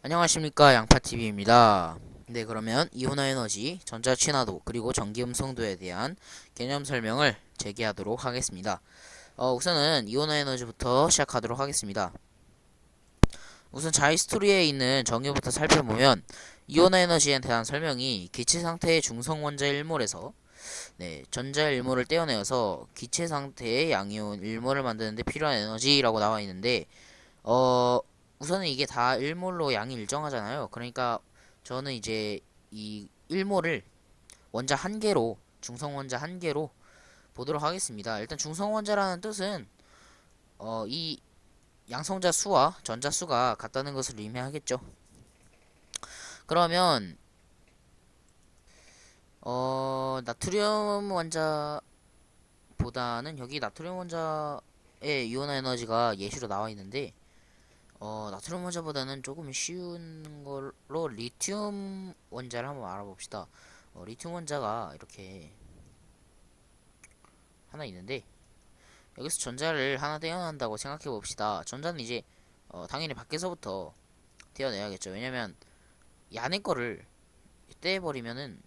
안녕하십니까, 양파TV입니다. 네, 그러면 이온화 에너지, 전자 친화도, 그리고 전기 음성도에 대한 개념 설명을 재개하도록 하겠습니다. 우선은 이온화 에너지부터 시작하도록 하겠습니다. 우선 자이스토리에 있는 정의부터 살펴보면 이온화 에너지에 대한 설명이 기체 상태의 중성 원자 1몰에서 전자 1몰을 떼어내어서 기체 상태의 양이온 1몰을 만드는데 필요한 에너지라고 나와 있는데 어, 우선은 이게 다 1몰로 양이 일정하잖아요. 그러니까 저는 이제 이 1몰을 원자 한 개로, 중성 원자 한 개로 보도록 하겠습니다. 일단 중성 원자라는 뜻은 이 양성자 수와 전자 수가 같다는 것을 의미하겠죠. 그러면 나트륨 원자보다는 여기 나트륨 원자의 이온화 에너지가 예시로 나와 있는데 나트륨 원자보다는 조금 쉬운 걸로 리튬 원자를 한번 알아봅시다. 리튬 원자가 이렇게 하나 있는데 여기서 전자를 하나 떼어낸다고 생각해 봅시다. 전자는 이제 당연히 밖에서부터 떼어내야겠죠. 왜냐면 이 안에 거를 떼버리면은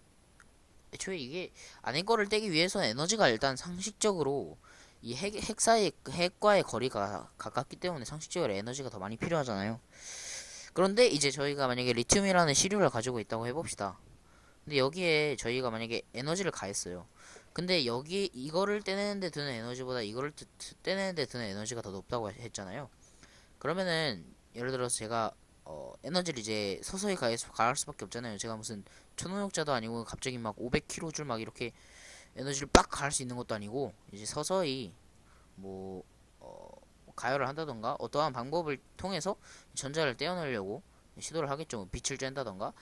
애초에 이게 안에 거를 떼기 위해서는 에너지가 일단 상식적으로 이 핵과의 거리가 가깝기 때문에 상식적으로 에너지가 더 많이 필요하잖아요. 그런데 이제 저희가 만약에 리튬이라는 시료를 가지고 있다고 해봅시다. 근데 여기에 저희가 만약에 에너지를 가했어요. 근데 여기 이거를 떼내는데 드는 에너지보다 이거를 떼내는데 드는 에너지가 더 높다고 했잖아요. 그러면은 예를 들어서 제가 에너지를 이제 서서히 가할 수밖에 없잖아요. 제가 무슨 초능력자도 아니고 갑자기 막 500kJ 막 이렇게 에너지를 빡 가할 수 있는 것도 아니고 이제 서서히 뭐 가열을 한다던가 어떠한 방법을 통해서 전자를 떼어내려고 시도를 하겠죠. 뭐 빛을 쬐다던가.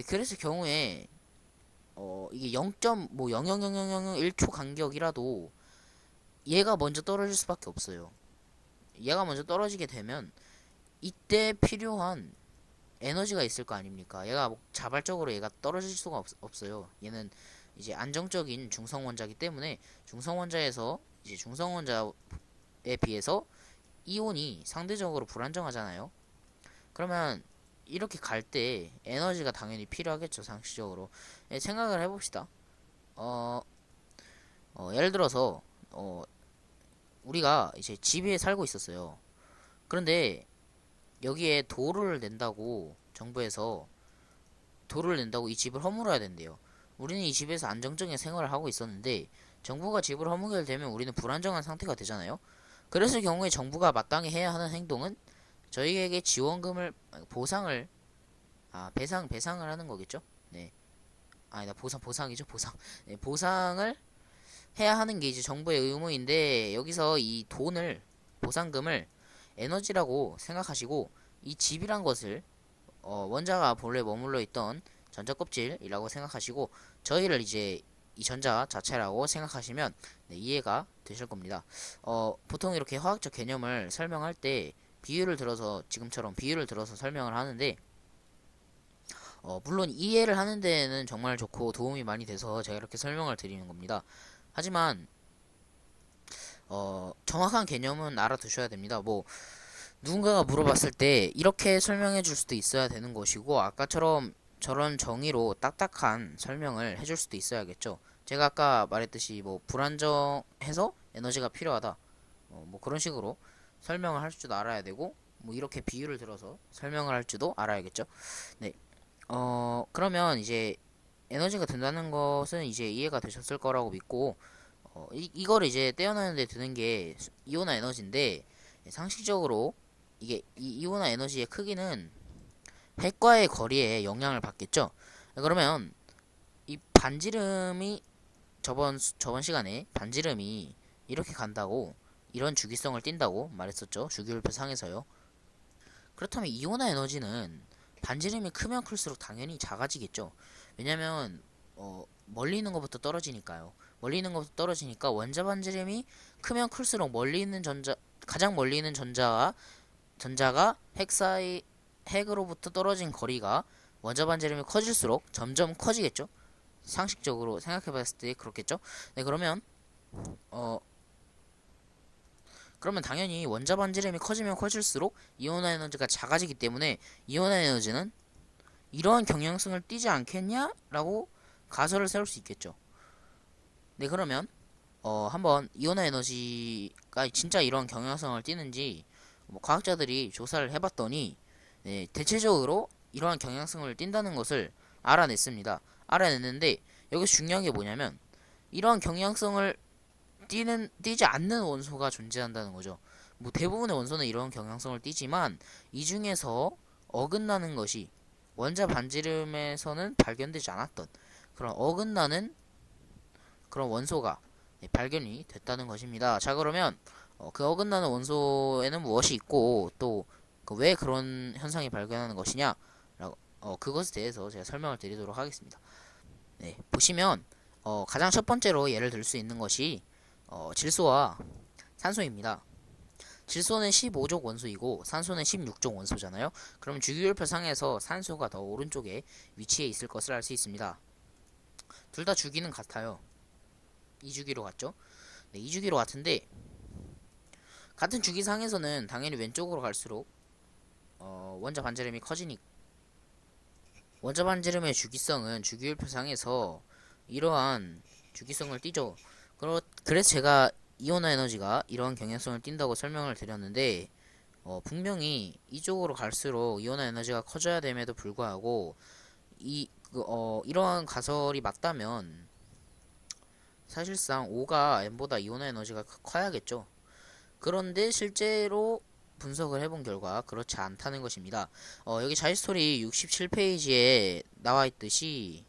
그랬을 경우에 이게 0.0000001초 간격이라도 얘가 먼저 떨어질 수밖에 없어요. 얘가 먼저 떨어지게 되면 이때 필요한 에너지가 있을 거 아닙니까? 얘가 뭐 자발적으로 얘가 떨어질 수가 없어요. 얘는 이제 안정적인 중성 원자이기 때문에 중성 원자에서 이제 중성 원자에 비해서 이온이 상대적으로 불안정하잖아요. 그러면 이렇게 갈 때 에너지가 당연히 필요하겠죠, 상식적으로. 생각을 해봅시다. 어, 예를 들어서 우리가 이제 집에 살고 있었어요. 그런데 여기에 도를 낸다고 정부에서 도를 낸다고 이 집을 허물어야 된대요. 우리는 이 집에서 안정적인 생활을 하고 있었는데 정부가 집을 허물게 되면 우리는 불안정한 상태가 되잖아요. 그랬을 경우에 정부가 마땅히 해야 하는 행동은 저희에게 지원금을 보상을 배상을 하는 거겠죠. 네. 아니다, 보상이죠, 보상. 네, 보상을 해야 하는 게 이제 정부의 의무인데 여기서 이 돈을 보상금을 에너지라고 생각하시고 이 집이란 것을 원자가 본래 머물러 있던 전자 껍질이라고 생각하시고 저희를 이제 이 전자 자체라고 생각하시면 이해가 되실 겁니다. 보통 이렇게 화학적 개념을 설명할 때 비유를 들어서 지금처럼 비유를 들어서 설명을 하는데 물론 이해를 하는 데에는 정말 좋고 도움이 많이 돼서 제가 이렇게 설명을 드리는 겁니다. 하지만 정확한 개념은 알아두셔야 됩니다. 뭐 누군가가 물어봤을 때 이렇게 설명해 줄 수도 있어야 되는 것이고 아까처럼 저런 정의로 딱딱한 설명을 해줄 수도 있어야겠죠. 제가 아까 말했듯이 뭐 불안정해서 에너지가 필요하다. 뭐 그런 식으로 설명을 할 줄도 알아야 되고 뭐 이렇게 비유를 들어서 설명을 할 줄도 알아야겠죠. 네. 그러면 이제 에너지가 된다는 것은 이제 이해가 되셨을 거라고 믿고 이거를 이제 떼어내는 데 드는 게 이온화 에너지인데 상식적으로 이게 이 이온화 에너지의 크기는 핵과의 거리에 영향을 받겠죠. 그러면 이 반지름이 저번 시간에 반지름이 이렇게 간다고 이런 주기성을 띈다고 말했었죠. 주기율표 상에서요. 그렇다면 이온화 에너지는 반지름이 크면 클수록 당연히 작아지겠죠. 왜냐면 멀리 있는 것부터 떨어지니까요. 멀리 있는 것부터 떨어지니까 원자 반지름이 크면 클수록 멀리 있는 가장 멀리 있는 전자가 핵으로부터 떨어진 거리가 원자 반지름이 커질수록 점점 커지겠죠. 상식적으로 생각해봤을 때 그렇겠죠. 네, 그러면 어 그러면 당연히 원자 반지름이 커지면 커질수록 이온화 에너지가 작아지기 때문에 이온화 에너지는 이러한 경향성을 띠지 않겠냐라고 가설을 세울 수 있겠죠. 네, 그러면 한번 이온화 에너지가 진짜 이런 경향성을 띠는지 뭐 과학자들이 조사를 해봤더니 네, 대체적으로 이러한 경향성을 띈다는 것을 알아냈습니다. 알아냈는데 여기서 중요한 게 뭐냐면 이러한 경향성을 띠지 않는 원소가 존재한다는 거죠. 뭐 대부분의 원소는 이런 경향성을 띠지만 이 중에서 어긋나는 것이 원자 반지름에서는 발견되지 않았던 그런 어긋나는 그런 원소가 발견이 됐다는 것입니다. 자, 그러면 그 어긋나는 원소에는 무엇이 있고 또 왜 그런 현상이 발견하는 것이냐 라고 그것에 대해서 제가 설명을 드리도록 하겠습니다. 네, 보시면 가장 첫 번째로 예를 들 수 있는 것이 질소와 산소입니다. 질소는 15족 원소이고 산소는 16족 원소잖아요. 그럼 주기율표상에서 산소가 더 오른쪽에 위치해 있을 것을 알 수 있습니다. 둘 다 주기는 같아요. 2주기로 같죠? 네, 2주기로 같은데 같은 주기상에서는 당연히 왼쪽으로 갈수록 원자 반지름이 커지니 원자 반지름의 주기성은 주기율표상에서 이러한 주기성을 띠죠. 그래서 제가 이온화 에너지가 이러한 경향성을 띈다고 설명을 드렸는데 분명히 이쪽으로 갈수록 이온화 에너지가 커져야 됨에도 불구하고 이러한 가설이 맞다면 사실상 O가 M보다 이온화 에너지가 커야겠죠. 그런데 실제로 분석을 해본 결과 그렇지 않다는 것입니다. 여기 자이스토리 67페이지에 나와 있듯이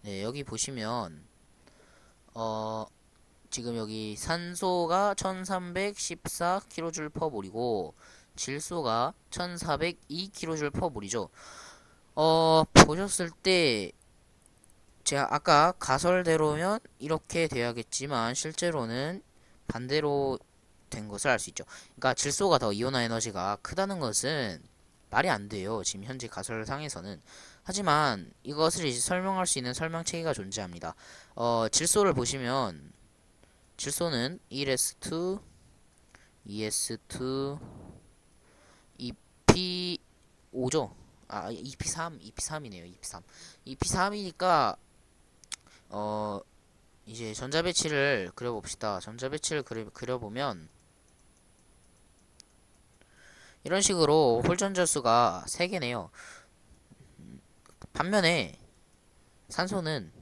네, 여기 보시면 지금 여기 산소가 1314kJ/몰이고 질소가 1402kJ/몰이죠. 보셨을 때 제가 아까 가설대로면 이렇게 돼야겠지만 실제로는 반대로 된 것을 알 수 있죠. 그러니까 질소가 더 이온화 에너지가 크다는 것은 말이 안 돼요. 지금 현재 가설상에서는. 하지만 이것을 이제 설명할 수 있는 설명체계가 존재합니다. 질소를 보시면 질소는 1s2, 2s2, 2p5죠. 아, 2p3이네요. 2p3. 2p3이니까 이제 전자배치를 그려봅시다. 전자배치를 그려보면 이런 식으로 홀전자수가 3개네요. 반면에 산소를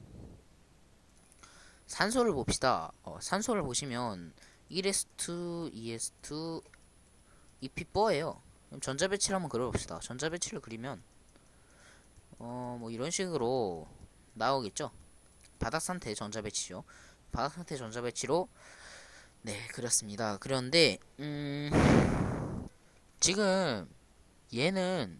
봅시다. 산소를 보시면 1s2, 2s2, 2p4예요. 그럼 전자배치를 한번 그려봅시다. 전자배치를 그리면 뭐 이런 식으로 나오겠죠. 바닥상태 전자배치죠. 바닥상태 전자배치로 네, 그렸습니다. 그런데 지금 얘는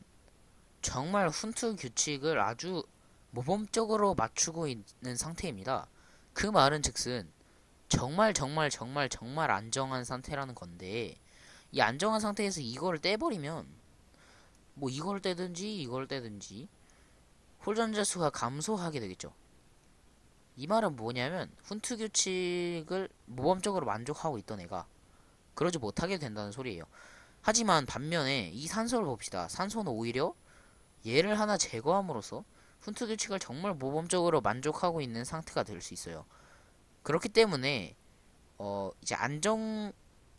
정말 훈트 규칙을 아주 모범적으로 맞추고 있는 상태입니다. 그 말은 즉슨 정말 정말 정말 정말 안정한 상태라는 건데 이 안정한 상태에서 이거를 떼버리면 뭐 이걸 떼든지 이걸 떼든지 홀전자 수가 감소하게 되겠죠. 이 말은 뭐냐면 훈트 규칙을 모범적으로 만족하고 있던 애가 그러지 못하게 된다는 소리예요. 하지만 반면에 이 산소를 봅시다. 산소는 오히려 얘를 하나 제거함으로써 훈트 규칙을 정말 모범적으로 만족하고 있는 상태가 될 수 있어요. 그렇기 때문에 이제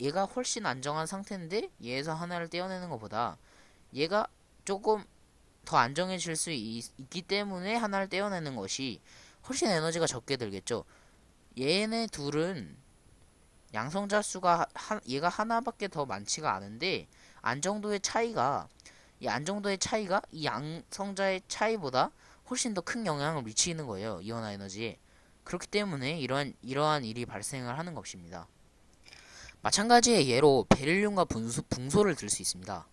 얘가 훨씬 안정한 상태인데 얘에서 하나를 떼어내는 것보다 얘가 조금 더 안정해질 수 있기 때문에 하나를 떼어내는 것이 훨씬 에너지가 적게 들겠죠. 얘네 둘은 양성자 수가 얘가 하나밖에 더 많지가 않은데 이 안정도의 차이가 이 양성자의 차이보다 훨씬 더 큰 영향을 미치는 거예요. 이온화 에너지에. 그렇기 때문에 이러한 일이 발생을 하는 것입니다. 마찬가지의 예로 베릴륨과 붕소를 들 수 있습니다.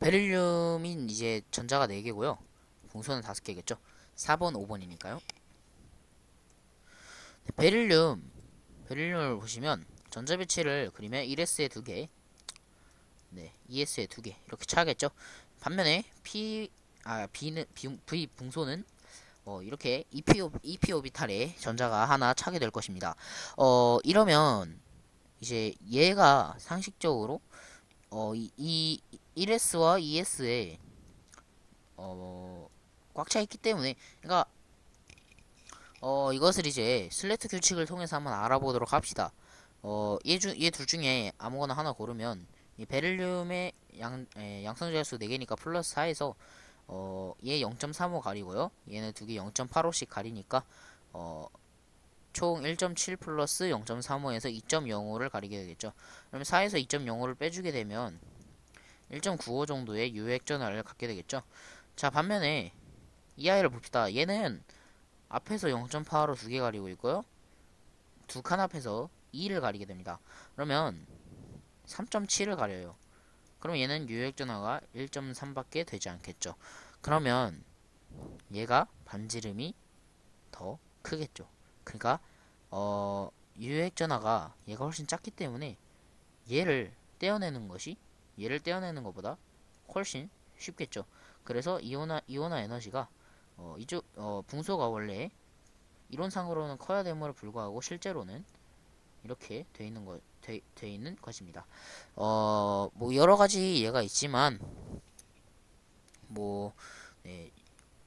베릴륨인 이제 전자가 4개고요. 붕소는 5개겠죠. 4번, 5번이니까요. 베릴륨을 보시면 전자배치를 그리면 1s에 2개, 네, 2s에 2개 이렇게 차겠죠. 반면에 V 붕소는 이렇게 EP 오비탈에 전자가 하나 차게 될 것입니다. 이러면 이제 얘가 상식적으로 이 1S와 2S에 꽉 차 있기 때문에, 그러니까 이것을 이제 슬래트 규칙을 통해서 한번 알아보도록 합시다. 얘 둘 중에 아무거나 하나 고르면 이 베릴륨의 양성자수 4개니까 플러스 4에서 얘 0.35 가리고요. 얘는 두 개 0.85씩 가리니까 총 1.7 플러스 0.35에서 2.05를 가리게 되겠죠. 그러면 4에서 2.05를 빼주게 되면 1.95 정도의 유액 전하를 갖게 되겠죠. 자, 반면에 이 아이를 봅시다. 얘는 앞에서 0.8로 두 개 가리고 있고요. 두 칸 앞에서 2를 가리게 됩니다. 그러면 3.7을 가려요. 그럼 얘는 유액 전하가 1.3밖에 되지 않겠죠. 그러면 얘가 반지름이 더 크겠죠. 그러니까 유액 전하가 얘가 훨씬 작기 때문에 얘를 떼어내는 것이 얘를 떼어내는 것보다 훨씬 쉽겠죠. 그래서 이온화 에너지가 붕소가 원래 이론상으로는 커야 됨으로 불구하고 실제로는 이렇게 돼 있는 것입니다. 뭐 여러 가지 예가 있지만 뭐 네,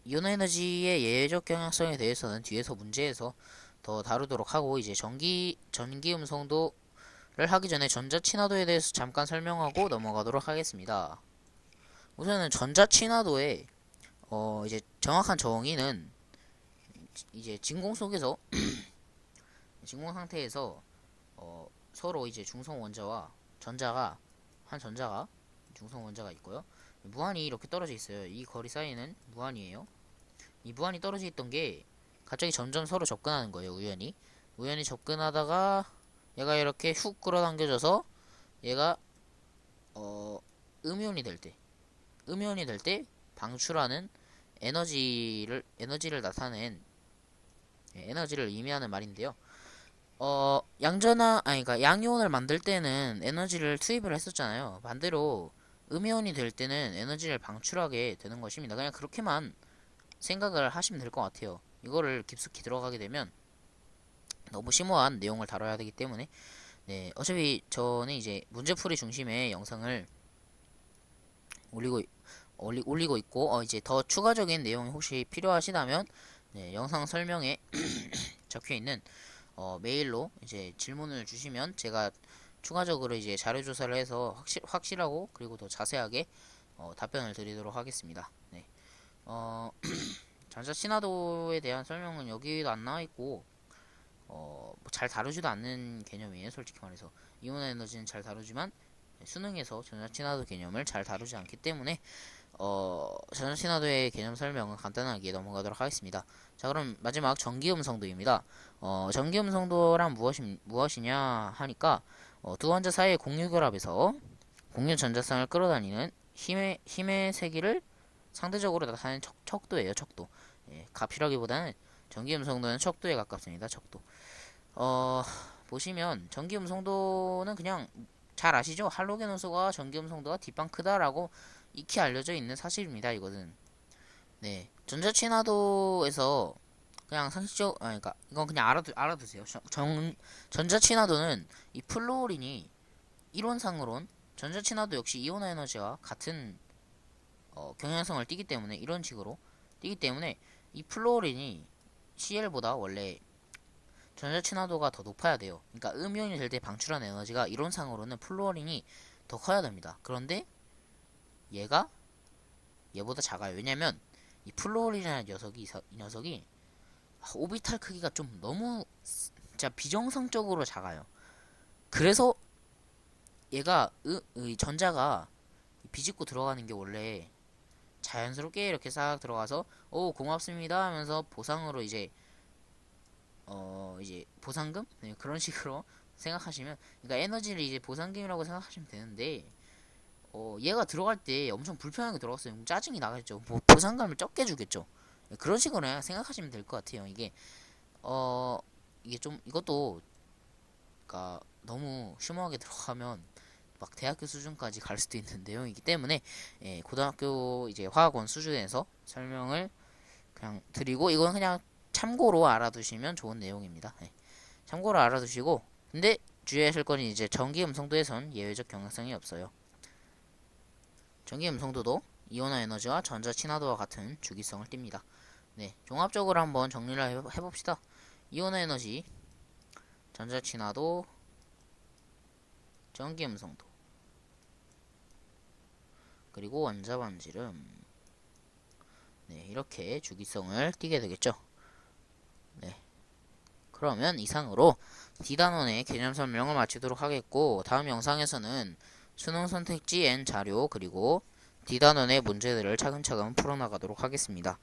이온화 에너지의 예외적 경향성에 대해서는 뒤에서 문제에서 더 다루도록 하고, 이제 전기 음성도를 하기 전에 전자 친화도에 대해서 잠깐 설명하고 넘어가도록 하겠습니다. 우선은 전자 친화도의 이제 정확한 정의는 이제 진공 속에서 진공 상태에서 서로 이제 중성 원자와 한 전자가 중성 원자가 있고요. 무한히 이렇게 떨어져 있어요. 이 거리 사이는 무한이에요. 이 무한히 떨어져 있던 게 갑자기 점점 서로 접근하는 거예요. 우연히 접근하다가 얘가 이렇게 훅 끌어당겨져서 얘가 음이온이 될 때 방출하는 에너지를 나타낸 에너지를 의미하는 말인데요. 그러니까 양이온을 만들 때는 에너지를 투입을 했었잖아요. 반대로 음이온이 될 때는 에너지를 방출하게 되는 것입니다. 그냥 그렇게만 생각을 하시면 될 것 같아요. 이거를 깊숙이 들어가게 되면 너무 심오한 내용을 다뤄야 되기 때문에, 네, 어차피 저는 이제 문제풀이 중심의 영상을 올리고 있고, 이제 더 추가적인 내용이 혹시 필요하시다면, 네, 영상 설명에 적혀있는 메일로 이제 질문을 주시면 제가 추가적으로 이제 자료 조사를 해서 확실하고 그리고 더 자세하게 답변을 드리도록 하겠습니다. 네. 전자 친화도에 대한 설명은 여기도 안 나와 있고, 뭐잘 다루지도 않는 개념이에요. 솔직히 말해서 이온화 에너지는 잘 다루지만 수능에서 전자 친화도 개념을 잘 다루지 않기 때문에 전자 친화도의 개념 설명은 간단하게 넘어가도록 하겠습니다. 자, 그럼 마지막 전기음성도입니다. 전기음성도란 무엇이냐 하니까 두 원자 사이의 공유 결합에서 공유 전자쌍을 끌어다니는 힘의 세기를 상대적으로 나타내는 척도예요. 척도. 예, 가필하기보다는 전기음성도는 척도에 가깝습니다. 척도. 보시면 전기음성도는 그냥 잘 아시죠? 할로겐 호수가 전기음성도가 뒷방 크다라고 익히 알려져 있는 사실입니다. 이것은. 네, 전자친화도에서 그냥 그러니까 이건 그냥 알아두세요. 전자친화도는 이 플루오린이 이론상으론 전자친화도 역시 이온화 에너지와 같은 경향성을 띠기 때문에 이런 식으로 띠기 때문에 이 플루오린이 CL보다 원래 전자친화도가 더 높아야 돼요. 그러니까 음이온이 될 때 방출한 에너지가 이론상으로는 플루오린이 더 커야 됩니다. 그런데 얘보다 작아요. 왜냐면 이 플루오린이라는 이 녀석이 오비탈 크기가 좀 너무 진짜 비정상적으로 작아요. 그래서 얘가 이 전자가 비집고 들어가는 게 원래 자연스럽게 이렇게 싹 들어가서 오 고맙습니다 하면서 보상으로 이제 보상금? 네, 그런 식으로 생각하시면, 그러니까 에너지를 이제 보상금이라고 생각하시면 되는데, 얘가 들어갈 때 엄청 불편하게 들어갔어요. 짜증이 나겠죠. 뭐 보상금을 적게 주겠죠. 네, 그런 식으로 그냥 생각하시면 될 것 같아요. 이게 좀 이것도 그러니까 너무 심오하게 들어가면 막 대학교 수준까지 갈 수도 있는 내용이기 때문에, 예, 고등학교 이제 화학원 수준에서 설명을 그냥 드리고, 이건 그냥 참고로 알아두시면 좋은 내용입니다. 예, 참고로 알아두시고, 근데 주의하실 건 이제 전기 음성도에선 예외적 경향성이 없어요. 전기 음성도도 이온화 에너지와 전자 친화도와 같은 주기성을 띱니다. 네, 종합적으로 한번 정리를 해봅시다. 이온화 에너지, 전자 친화도, 전기 음성도, 그리고 원자 반지름. 네, 이렇게 주기성을 띠게 되겠죠. 네, 그러면 이상으로 D단원의 개념 설명을 마치도록 하겠고, 다음 영상에서는 수능 선택지 N 자료 그리고 D단원의 문제들을 차근차근 풀어나가도록 하겠습니다.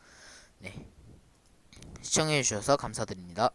네, 시청해주셔서 감사드립니다.